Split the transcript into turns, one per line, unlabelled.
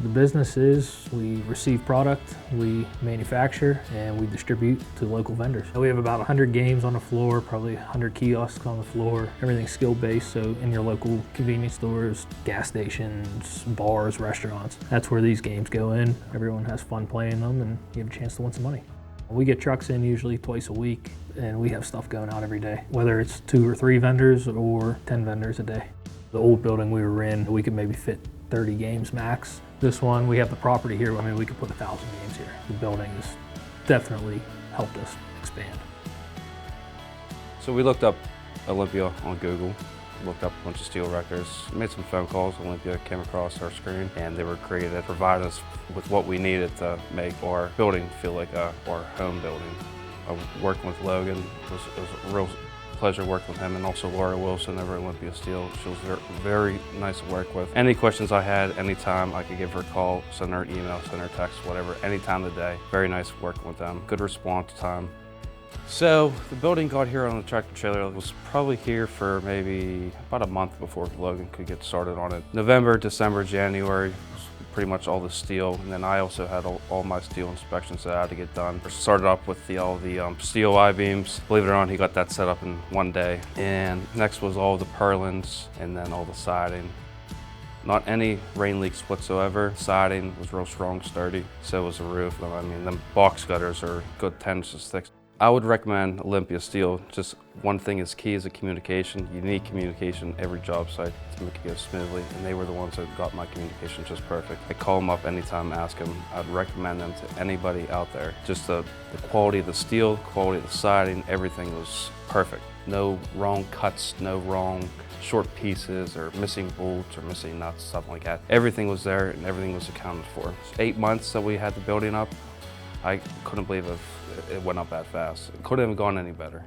The business is we receive product, we manufacture, and we distribute to local vendors. We have about 100 games on the floor, probably 100 kiosks on the floor. Everything's skill-based, so in your local convenience stores, gas stations, bars, restaurants, that's where these games go in. Everyone has fun playing them, and you have a chance to win some money. We get trucks in usually twice a week, and we have stuff going out every day, whether it's 2 or 3 vendors or 10 vendors a day. The old building we were in, we could maybe fit 30 games max. This one, we have the property here. I mean, we could put 1,000 games here. The building has definitely helped us expand.
So we looked up Olympia on Google, looked up a bunch of steel records, made some phone calls. Olympia came across our screen, and they were created to provide us with what we needed to make our building feel like our home building. Working with Logan, it was a real pleasure working with him, and also Laura Wilson over at Olympia Steel. She was very nice to work with. Any questions I had, anytime, I could give her a call, send her an email, send her a text, whatever, any time of the day. Very nice working with them. Good response time. So the building got here on the tractor trailer. It was probably here for maybe about a month before Logan could get started on it. November, December, January, was pretty much all the steel, and then I also had all my steel inspections that I had to get done. Started up with all the steel I-beams. Believe it or not, he got that set up in one day. And next was all the purlins, and then all the siding. Not any rain leaks whatsoever. Siding was real strong, sturdy. So was the roof. I mean, the box gutters are good 10 inches thick. I would recommend Olympia Steel. Just one thing is key is the communication. You need communication every job site to make it go smoothly, and they were the ones that got my communication just perfect. I call them up anytime, ask them. I'd recommend them to anybody out there. Just the quality of the steel, quality of the siding, everything was perfect. No wrong cuts, no wrong short pieces or missing bolts or missing nuts, stuff like that. Everything was there and everything was accounted for. 8 months that we had the building up, I couldn't believe it went up that fast. It couldn't have gone any better.